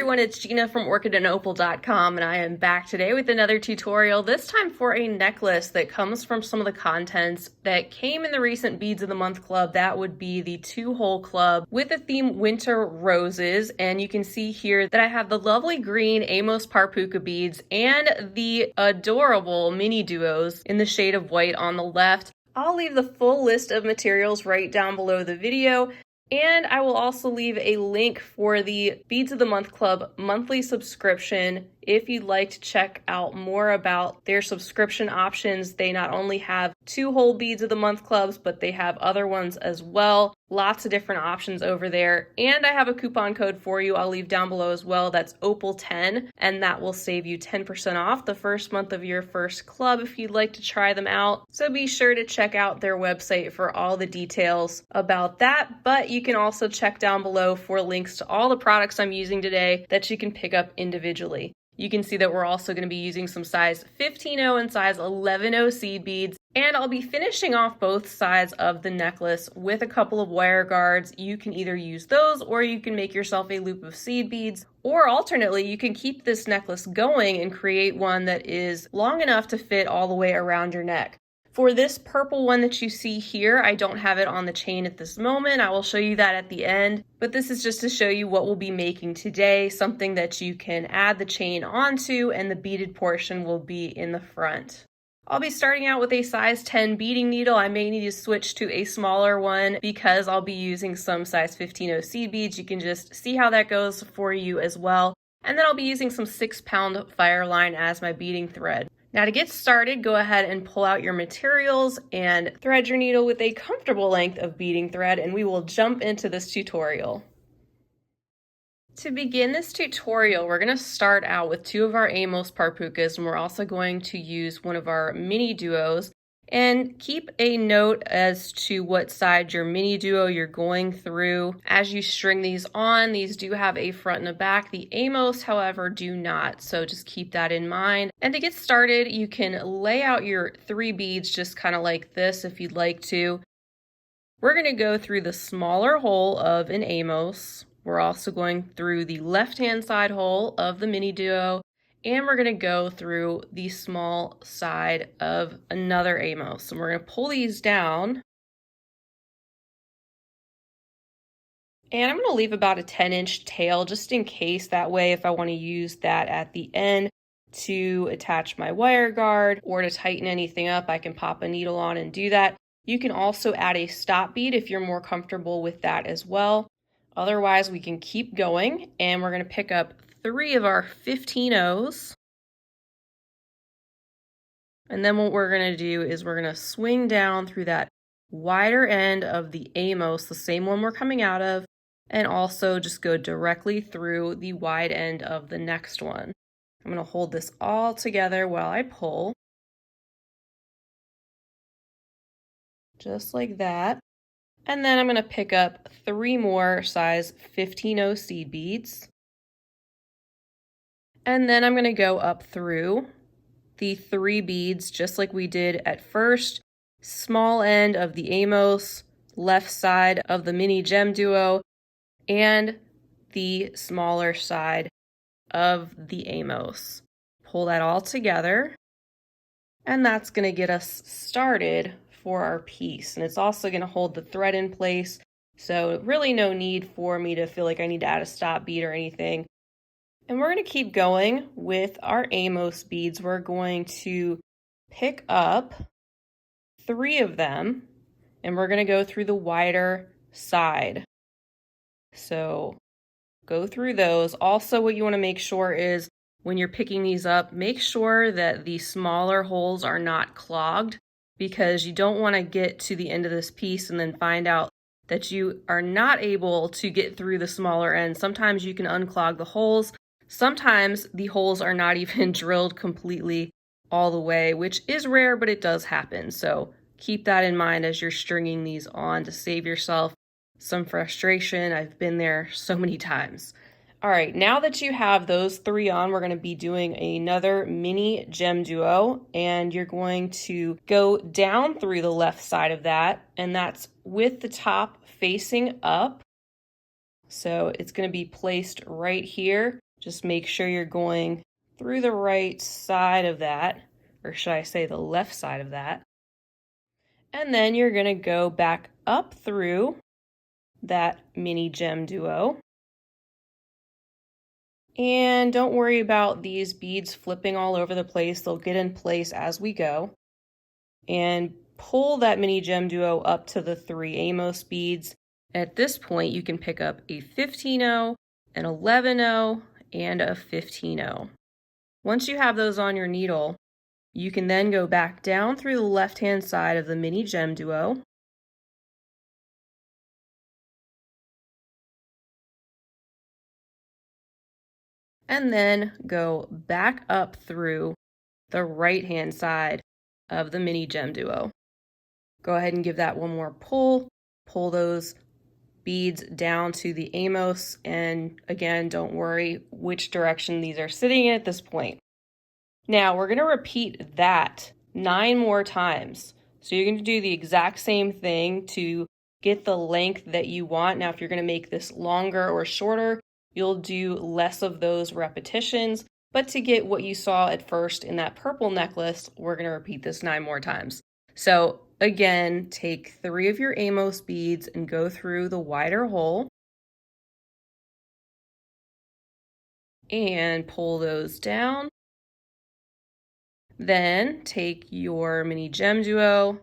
everyone, it's Gina from OrchidandOpal.com, and I am back today with another tutorial, this time for a necklace that comes from some of the contents that came in the recent Beads of the Month club. That would be the 2-hole club with the theme Winter Roses, and you can see here that I have the lovely green Amos Puca beads and the adorable MiniGemDuos in the shade of white on the left. I'll leave the full list of materials right down below the video. And I will also leave a link for the Beads of the Month Club monthly subscription if you'd like to check out more about their subscription options. They not only have 2-hole Beads of the Month clubs, but they have other ones as well. Lots of different options over there. And I have a coupon code for you I'll leave down below as well. That's Opal10, and that will save you 10% off the first month of your first club if you'd like to try them out. So be sure to check out their website for all the details about that. But you can also check down below for links to all the products I'm using today that you can pick up individually. You can see that we're also going to be using some size 15-0 and size 11-0 seed beads. And I'll be finishing off both sides of the necklace with a couple of wire guards. You can either use those or you can make yourself a loop of seed beads. Or alternately, you can keep this necklace going and create one that is long enough to fit all the way around your neck. For this purple one that you see here, I don't have it on the chain at this moment. I will show you that at the end, but this is just to show you what we'll be making today, something that you can add the chain onto, and the beaded portion will be in the front. I'll be starting out with a size 10 beading needle. I may need to switch to a smaller one because I'll be using some size 15-0 seed beads. You can just see how that goes for you as well. And then I'll be using some 6-pound FireLine as my beading thread. Now to get started, go ahead and pull out your materials and thread your needle with a comfortable length of beading thread, and we will jump into this tutorial. To begin this tutorial, we're going to start out with 2 of our Amos Pucas, and we're also going to use one of our MiniGemDuos. And keep a note as to what side your MiniGemDuo you're going through. As you string these on, these do have a front and a back. The Amos, however, do not, so just keep that in mind. And to get started, you can lay out your 3 beads just kind of like this if you'd like to. We're going to go through the smaller hole of an Amos. We're also going through the left-hand side hole of the MiniGemDuo. And we're going to go through the small side of another Amos. And we're going to pull these down. And I'm going to leave about a 10-inch tail just in case, that way if I want to use that at the end to attach my wire guard or to tighten anything up, I can pop a needle on and do that. You can also add a stop bead if you're more comfortable with that as well. Otherwise, we can keep going, and we're going to pick up 3 of our 15-0s. And then what we're going to do is we're going to swing down through that wider end of the Amos, the same one we're coming out of, and also just go directly through the wide end of the next one. I'm going to hold this all together while I pull. Just like that. And then I'm going to pick up 3 more size 15-0 seed beads. And then I'm going to go up through the 3 beads just like we did at first. Small end of the Amos, left side of the MiniGemDuo, and the smaller side of the Amos. Pull that all together, and that's going to get us started for our piece. And it's also going to hold the thread in place, so really no need for me to feel like I need to add a stop bead or anything. And we're going to keep going with our Amos beads. We're going to pick up 3 of them, and we're going to go through the wider side. So go through those. Also, what you want to make sure is when you're picking these up, make sure that the smaller holes are not clogged, because you don't want to get to the end of this piece and then find out that you are not able to get through the smaller end. Sometimes you can unclog the holes. Sometimes the holes are not even drilled completely all the way, which is rare, but it does happen. So keep that in mind as you're stringing these on to save yourself some frustration. I've been there so many times. All right, now that you have those 3 on, we're going to be doing another MiniGemDuo, and you're going to go down through the left side of that, and that's with the top facing up. So it's going to be placed right here. Just make sure you're going through the right side of that, or should I say the left side of that. And then you're going to go back up through that MiniGemDuo. And don't worry about these beads flipping all over the place. They'll get in place as we go. And pull that MiniGemDuo up to the 3 Amos beads. At this point, you can pick up a 15-0, an 11-0, and a 15-0. Once you have those on your needle, you can then go back down through the left-hand side of the MiniGemDuo. And then go back up through the right-hand side of the MiniGemDuo. Go ahead and give that one more pull. Pull those beads down to the Amos, and again, don't worry which direction these are sitting in at this point. Now we're going to repeat that 9 more times. So you're going to do the exact same thing to get the length that you want. Now if you're going to make this longer or shorter, you'll do less of those repetitions, but to get what you saw at first in that purple necklace, we're going to repeat this 9 more times. So again, take 3 of your Amos beads and go through the wider hole and pull those down. Then take your MiniGemDuo,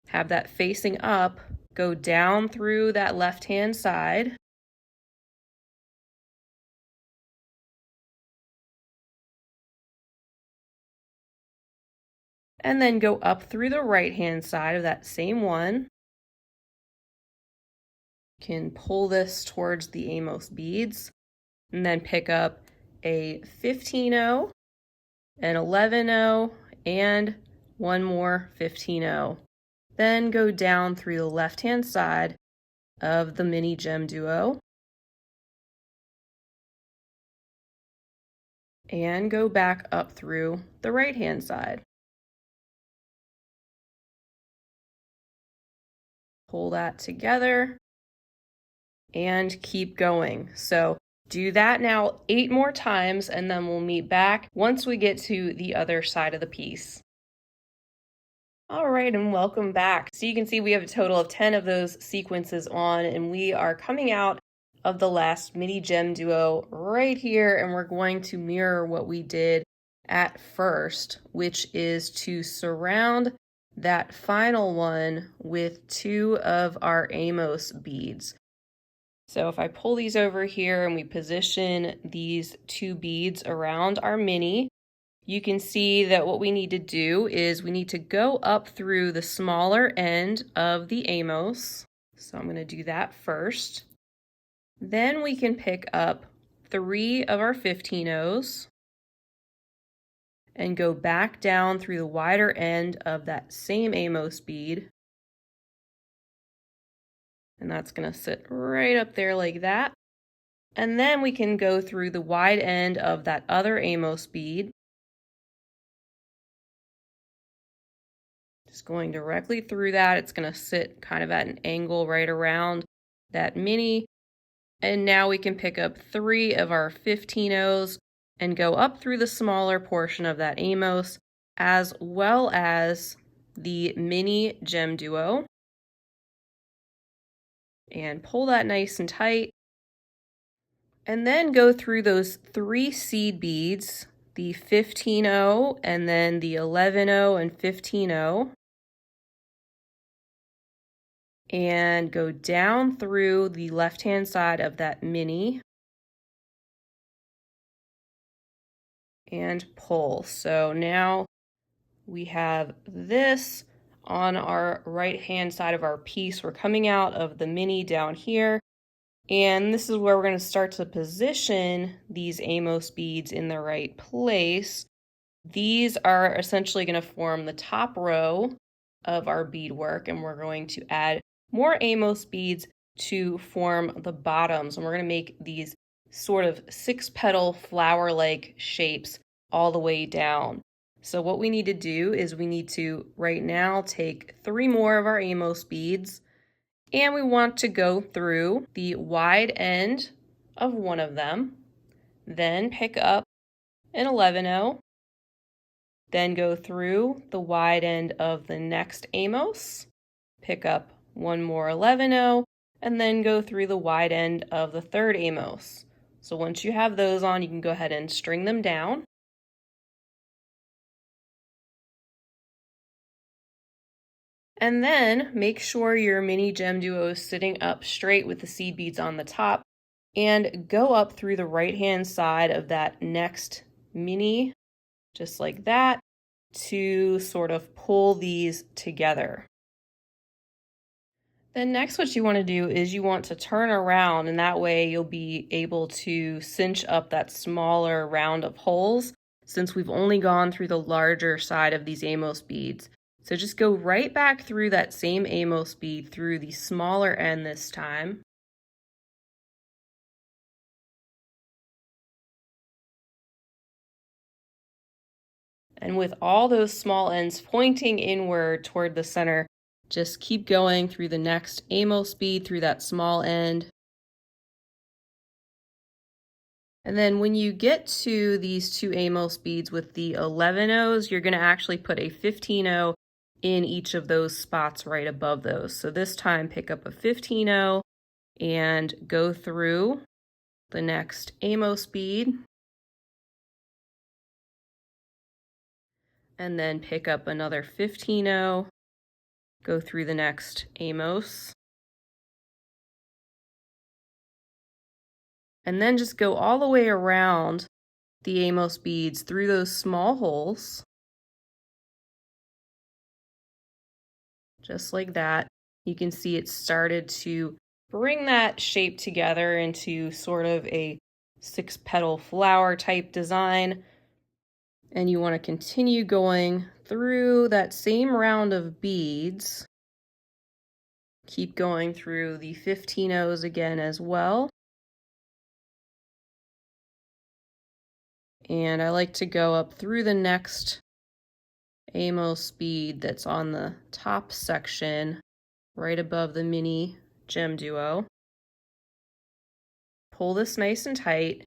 have that facing up, go down through that left-hand side. And then go up through the right-hand side of that same one. You can pull this towards the Amos beads and then pick up a 15-0, an 11-0, and one more 15-0. Then go down through the left-hand side of the MiniGemDuo and go back up through the right-hand side. Pull that together and keep going. So do that now 8 more times, and then we'll meet back once we get to the other side of the piece. All right, and welcome back. So you can see we have a total of 10 of those sequences on, and we are coming out of the last MiniGemDuo right here, and we're going to mirror what we did at first, which is to surround that final one with 2 of our Amos beads. So if I pull these over here and we position these 2 beads around our mini, you can see that what we need to do is we need to go up through the smaller end of the Amos. So I'm going to do that first. Then we can pick up 3 of our 15-0s and go back down through the wider end of that same Amos bead. And that's going to sit right up there like that. And then we can go through the wide end of that other Amos bead. Just going directly through that. It's going to sit kind of at an angle right around that mini. And now we can pick up 3 of our 15-0s and go up through the smaller portion of that Amos, as well as the MiniGemDuo. And pull that nice and tight. And then go through those 3 seed beads, the 15-0 and then the 11-0 and 15-0. And go down through the left-hand side of that mini and pull. So now we have this on our right-hand side of our piece. We're coming out of the mini down here, and this is where we're going to start to position these Amos beads in the right place. These are essentially going to form the top row of our beadwork, and we're going to add more Amos beads to form the bottoms, and we're going to make these sort of 6-petal flower-like shapes all the way down. So what we need to do is we need to right now take 3 more of our Amos beads, and we want to go through the wide end of one of them. then pick up an 11-0, then go through the wide end of the next Amos, pick up one more 11-0, and then go through the wide end of the third Amos. So once you have those on, you can go ahead and string them down. And then make sure your MiniGemDuo is sitting up straight with the seed beads on the top, and go up through the right-hand side of that next mini, just like that, to sort of pull these together. Then next what you want to do is you want to turn around, and that way you'll be able to cinch up that smaller round of holes, since we've only gone through the larger side of these Amos beads. So just go right back through that same Amos bead through the smaller end this time. And with all those small ends pointing inward toward the center, just keep going through the next Amos bead through that small end. And then when you get to these two Amos beads with the 11-0s, you're going to actually put a 15-0 in each of those spots right above those. So this time pick up a 15-0 and go through the next Amos bead. And then pick up another 15-0, go through the next Amos. And then just go all the way around the Amos beads through those small holes. Just like that. You can see it started to bring that shape together into sort of a 6-petal flower type design. And you want to continue going through that same round of beads. Keep going through the 15-0s again as well. And I like to go up through the next Amos bead that's on the top section, right above the MiniGemDuo. Pull this nice and tight,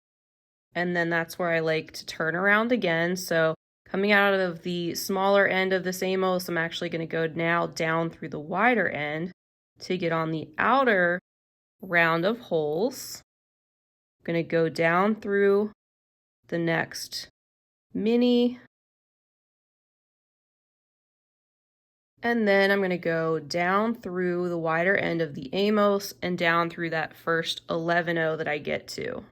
and then that's where I like to turn around again. So coming out of the smaller end of this Amos, I'm actually going to go now down through the wider end to get on the outer round of holes. I'm going to go down through the next mini, and then I'm going to go down through the wider end of the Amos and down through that first 11-0 that I get to.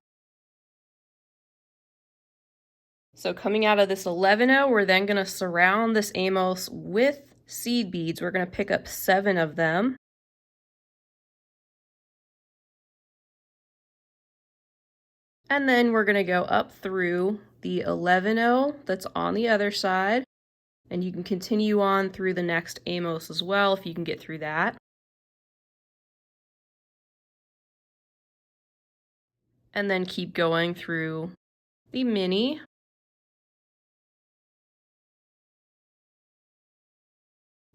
So coming out of this 11-0, we're then going to surround this Amos with seed beads. We're going to pick up 7 of them. And then we're going to go up through the 11-0 that's on the other side. And you can continue on through the next Amos as well if you can get through that. And then keep going through the mini.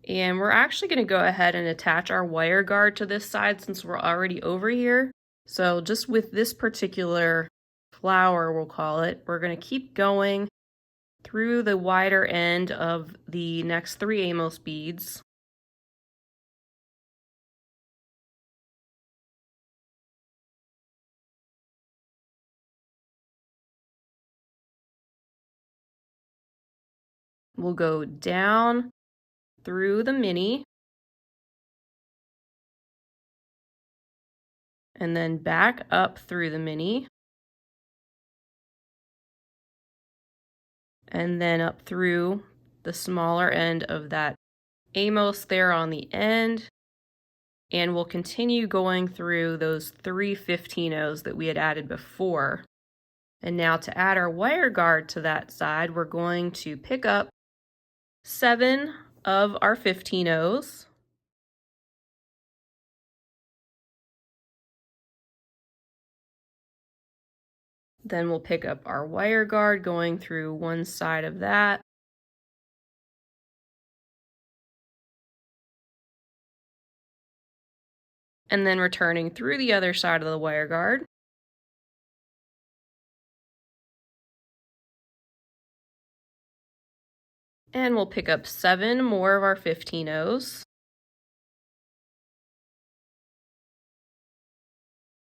And we're actually going to go ahead and attach our wire guard to this side since we're already over here. So just with this particular flower, we'll call it, we're going to keep going through the wider end of the next 3 Amos beads. We'll go down through the mini, and then back up through the mini, and then up through the smaller end of that Amos there on the end, and we'll continue going through those 3 15-0s that we had added before. And now to add our wire guard to that side, we're going to pick up 7 of our 15-0s. Then we'll pick up our wire guard going through one side of that. And then returning through the other side of the wire guard. And we'll pick up 7 more of our 15 O's.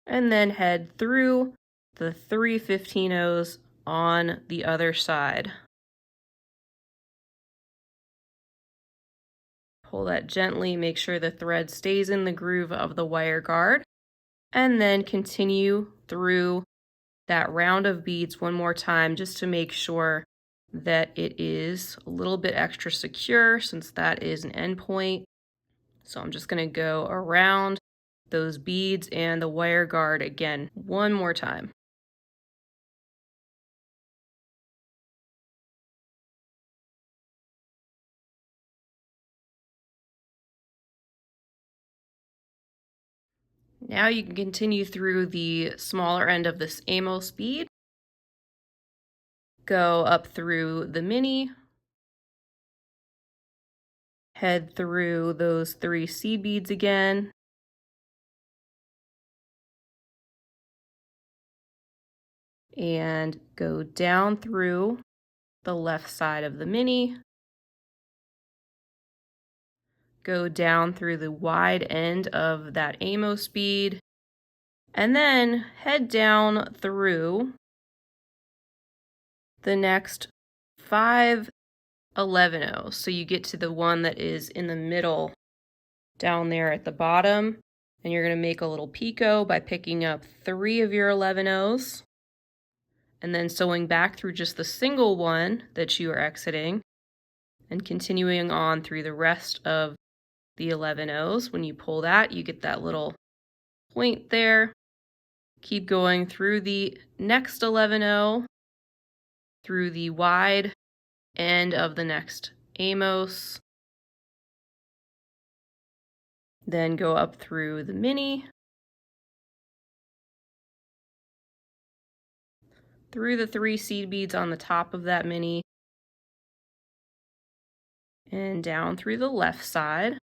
And then head through the 3 15 O's on the other side. Pull that gently, make sure the thread stays in the groove of the wire guard, and then continue through that round of beads one more time just to make sure that it is a little bit extra secure since that is an end point. So I'm just going to go around those beads and the wire guard again one more time. Now you can continue through the smaller end of this Amos bead, go up through the mini, head through those 3 seed beads again, and go down through the left side of the mini, go down through the wide end of that Amos bead, and then head down through the next 5 11 O's. So you get to the one that is in the middle down there at the bottom, and you're going to make a little picot by picking up 3 of your 11 O's and then sewing back through just the single one that you are exiting and continuing on through the rest of the 11 O's. When you pull that, you get that little point there. Keep going through the next 11 O, through the wide end of the next Amos, then go up through the mini, through the 3 seed beads on the top of that mini, and down through the left side.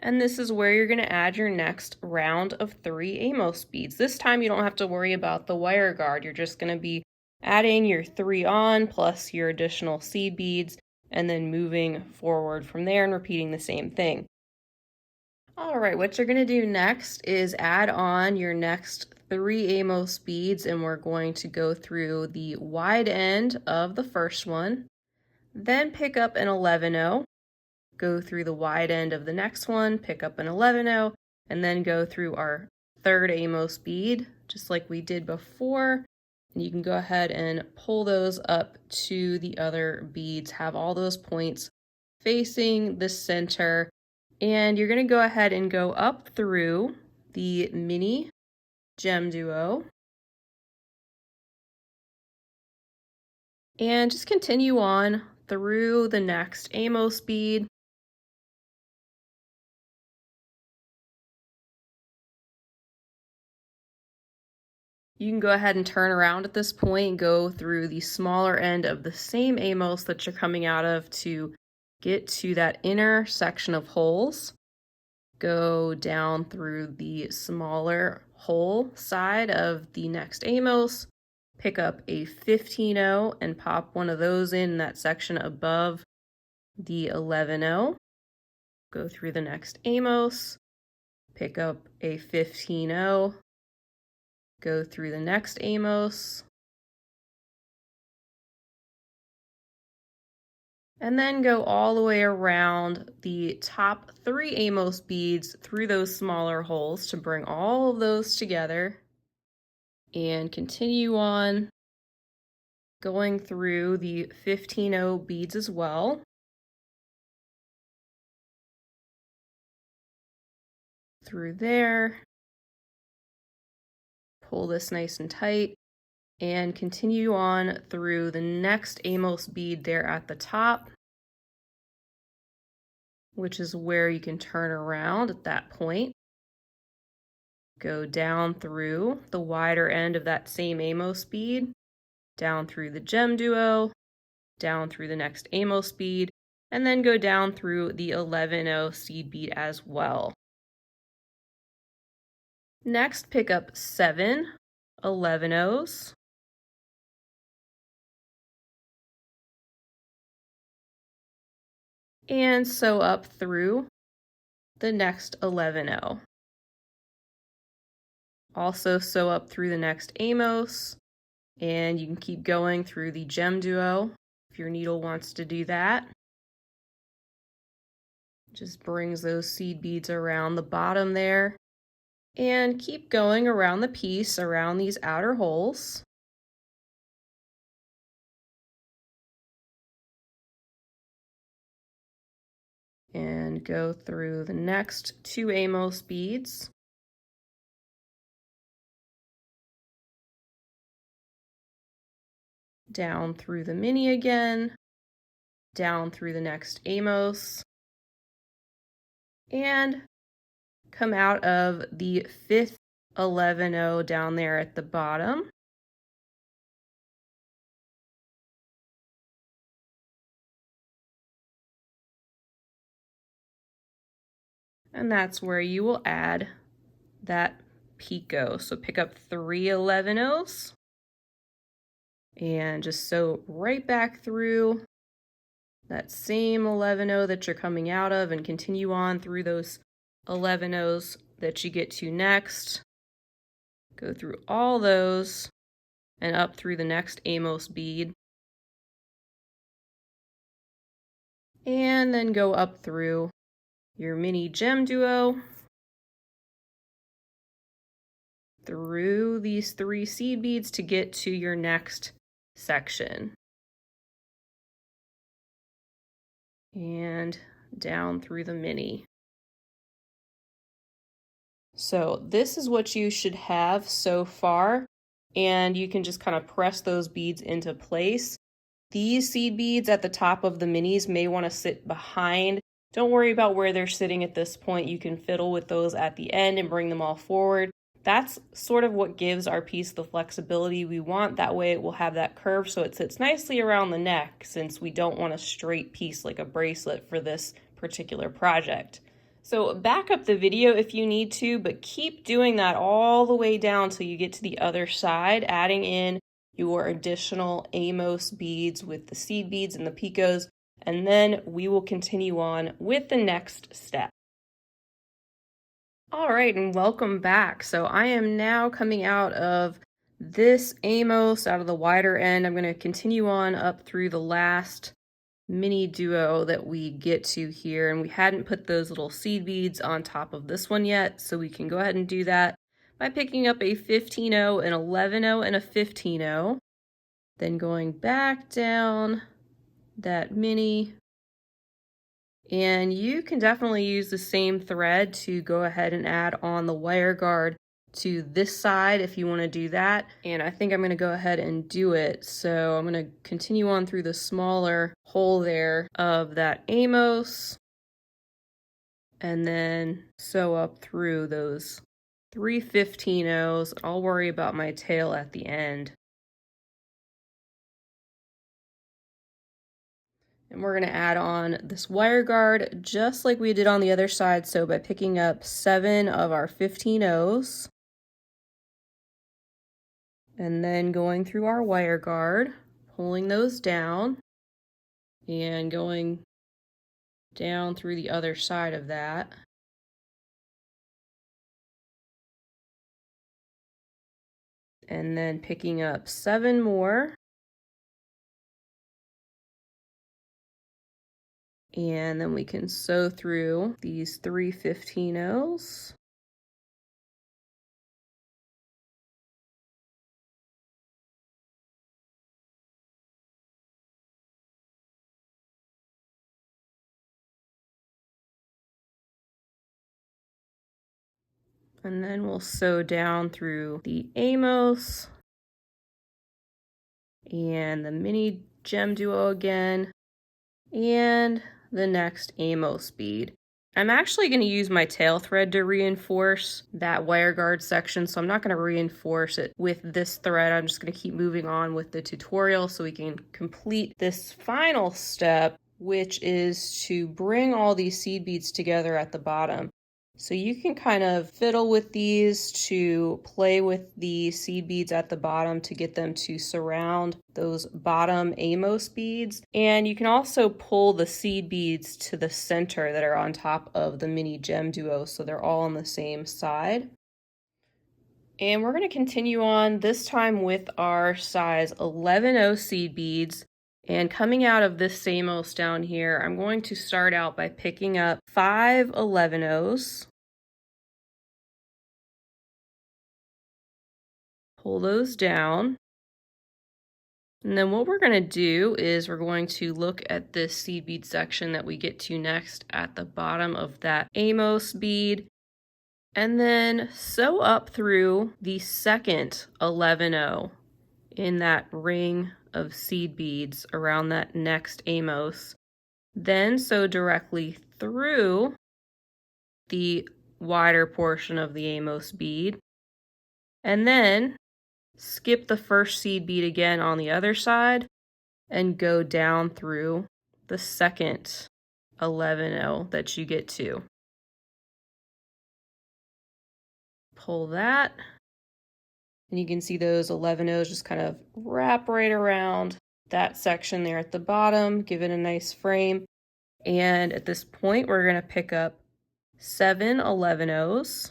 And this is where you're going to add your next round of 3 Amos beads. This time you don't have to worry about the wire guard. You're just going to be adding your 3 on plus your additional seed beads and then moving forward from there and repeating the same thing. All right, what you're going to do next is add on your next 3 Amos beads, and we're going to go through the wide end of the first one, then pick up an 11 O, go through the wide end of the next one, pick up an 11 O, and then go through our 3rd Amos bead, just like we did before. And you can go ahead and pull those up to the other beads, have all those points facing the center, and you're going to go ahead and go up through the MiniGemDuo and just continue on through the next Amos bead. You can go ahead and turn around at this point and go through the smaller end of the same Amos that you're coming out of to get to that inner section of holes. Go down through the smaller hole side of the next Amos, pick up a 15 O and pop one of those in that section above the 11 O. Go through the next Amos, pick up a 15 O, go through the next Amos, and then go all the way around the top 3 Amos beads through those smaller holes to bring all of those together, and continue on going through the 15 O beads as well. Through there, pull this nice and tight, and continue on through the next Amos bead there at the top, which is where you can turn around at that point. Go down through the wider end of that same Amos bead, down through the GemDuo, down through the next Amos bead, and then go down through the 11 O seed bead as well. Next, pick up 7 11 O's, and sew up through the next 11-0. Also sew up through the next Amos, and you can keep going through the GemDuo if your needle wants to do that. Just brings those seed beads around the bottom there, and keep going around the piece, around these outer holes. And go through the next 2 Amos beads. Down through the mini again, down through the next Amos, and come out of the 5th 11-0 down there at the bottom. And that's where you will add that picot. So pick up 3 11-0s and just sew right back through that same 11-0 that you're coming out of, and continue on through those 11-0s that you get to next. Go through all those and up through the next Amos bead. And then go up through your MiniGemDuo, through these 3 seed beads to get to your next section. And down through the mini. So this is what you should have so far, and you can just kind of press those beads into place. These seed beads at the top of the minis may want to sit behind. Don't worry about where they're sitting at this point. You can fiddle with those at the end and bring them all forward. That's sort of what gives our piece the flexibility we want. That way it will have that curve so it sits nicely around the neck, since we don't want a straight piece like a bracelet for this particular project. So back up the video if you need to, but keep doing that all the way down till you get to the other side, adding in your additional Amos beads with the seed beads and the picots, and then we will continue on with the next step. All right, and welcome back. So I am now coming out of this Amos, out of the wider end. I'm going to continue on up through the last MiniGemDuo that we get to here, and we hadn't put those little seed beads on top of this one yet, so we can go ahead and do that by picking up a 15-0, an 11-0, and a 15-0, then going back down that mini. And you can definitely use the same thread to go ahead and add on the wire guard to this side if you want to do that. And I think I'm going to go ahead and do it. So I'm going to continue on through the smaller hole there of that Amos, and then sew up through those 3 15-0s. I'll worry about my tail at the end. And we're going to add on this wire guard just like we did on the other side. So by picking up 7 of our 15-0s and then going through our wire guard, pulling those down and going down through the other side of that. And then picking up 7 more. And then we can sew through these 3 15-0s. And then we'll sew down through the Amos and the MiniGemDuo again, and the next Amos bead. I'm actually going to use my tail thread to reinforce that wire guard section, so I'm not going to reinforce it with this thread. I'm just going to keep moving on with the tutorial so we can complete this final step, which is to bring all these seed beads together at the bottom. So you can kind of fiddle with these to play with the seed beads at the bottom to get them to surround those bottom Amos beads. And you can also pull the seed beads to the center that are on top of the MiniGemDuo so they're all on the same side. And we're going to continue on this time with our size 11-0 seed beads. And coming out of this Amos down here, I'm going to start out by picking up 5 11-0s. Pull those down. And then what we're going to do is we're going to look at this seed bead section that we get to next at the bottom of that Amos bead. And then sew up through the second 11-0 in that ring of seed beads around that next Amos. Then sew directly through the wider portion of the Amos bead. And then skip the first seed bead again on the other side and go down through the second 11-0 that you get to. Pull that, and you can see those 11-0s just kind of wrap right around that section there at the bottom, give it a nice frame. And at this point, we're going to pick up 7 11-0s.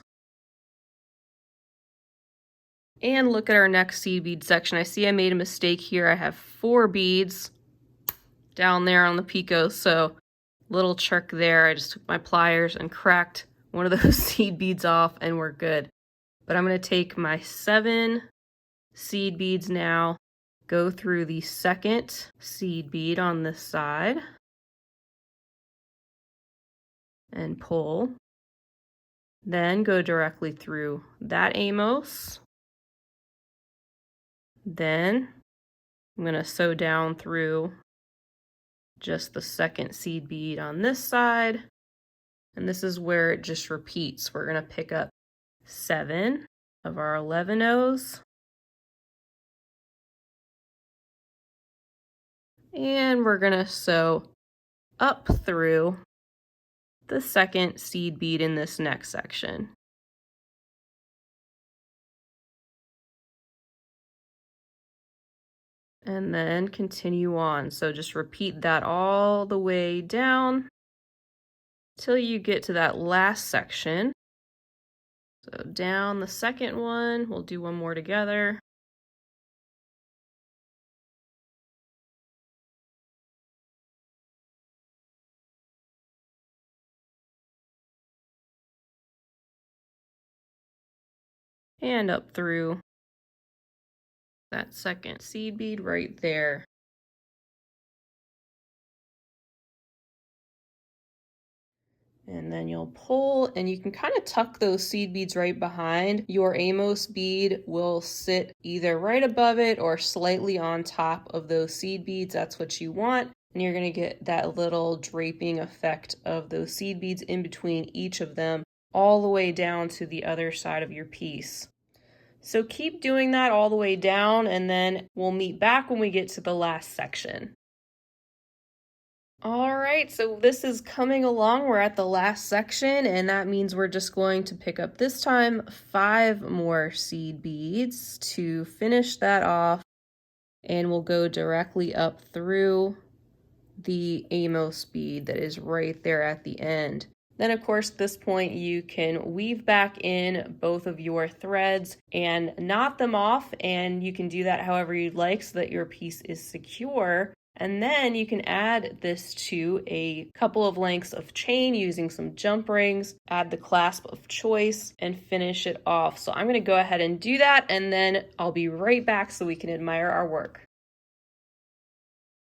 And look at our next seed bead section. I see I made a mistake here. I have 4 beads down there on the picot, so little trick there. I just took my pliers and cracked one of those seed beads off and we're good. But I'm going to take my 7 seed beads now, go through the second seed bead on this side, and pull. Then go directly through that Amos. Then I'm going to sew down through just the second seed bead on this side. And this is where it just repeats. We're going to pick up 7 of our 11-0s. And we're going to sew up through the second seed bead in this next section. And then continue on. So just repeat that all the way down till you get to that last section. So down the second one, we'll do one more together. And up through that second seed bead right there. And then you'll pull, and you can kind of tuck those seed beads right behind. Your Amos bead will sit either right above it or slightly on top of those seed beads. That's what you want. And you're going to get that little draping effect of those seed beads in between each of them, all the way down to the other side of your piece. So keep doing that all the way down, and then we'll meet back when we get to the last section. All right, so this is coming along. We're at the last section, and that means we're just going to pick up this time 5 more seed beads to finish that off, and we'll go directly up through the Amos bead that is right there at the end. Then, of course, at this point, you can weave back in both of your threads and knot them off, and you can do that however you'd like so that your piece is secure. And then you can add this to a couple of lengths of chain using some jump rings, add the clasp of choice, and finish it off. So I'm going to go ahead and do that, and then I'll be right back so we can admire our work.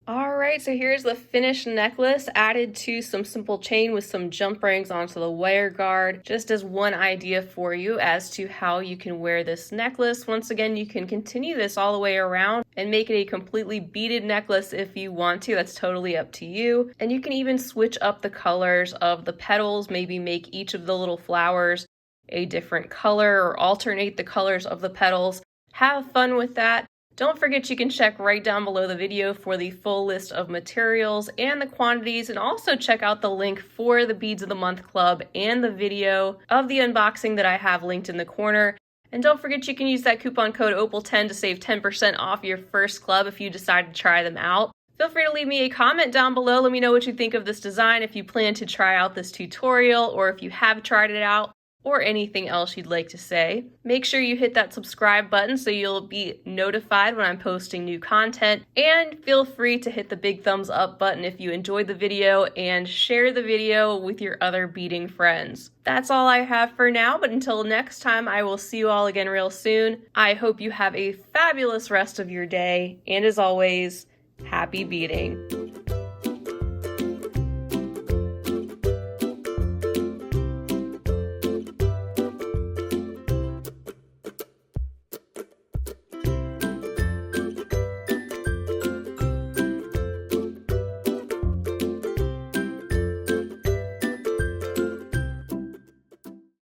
All right, so here's the finished necklace added to some simple chain with some jump rings onto the wire guard, just as one idea for you as to how you can wear this necklace. Once again, you can continue this all the way around and make it a completely beaded necklace if you want to. That's totally up to you. And you can even switch up the colors of the petals, maybe make each of the little flowers a different color or alternate the colors of the petals. Have fun with that. Don't forget you can check right down below the video for the full list of materials and the quantities, and also check out the link for the Beads of the Month Club and the video of the unboxing that I have linked in the corner. And don't forget you can use that coupon code OPAL10 to save 10% off your first club if you decide to try them out. Feel free to leave me a comment down below. Let me know what you think of this design, if you plan to try out this tutorial, or if you have tried it out, or anything else you'd like to say. Make sure you hit that subscribe button so you'll be notified when I'm posting new content, and feel free to hit the big thumbs up button if you enjoyed the video, and share the video with your other beading friends. That's all I have for now, but until next time, I will see you all again real soon. I hope you have a fabulous rest of your day, and as always, happy beading.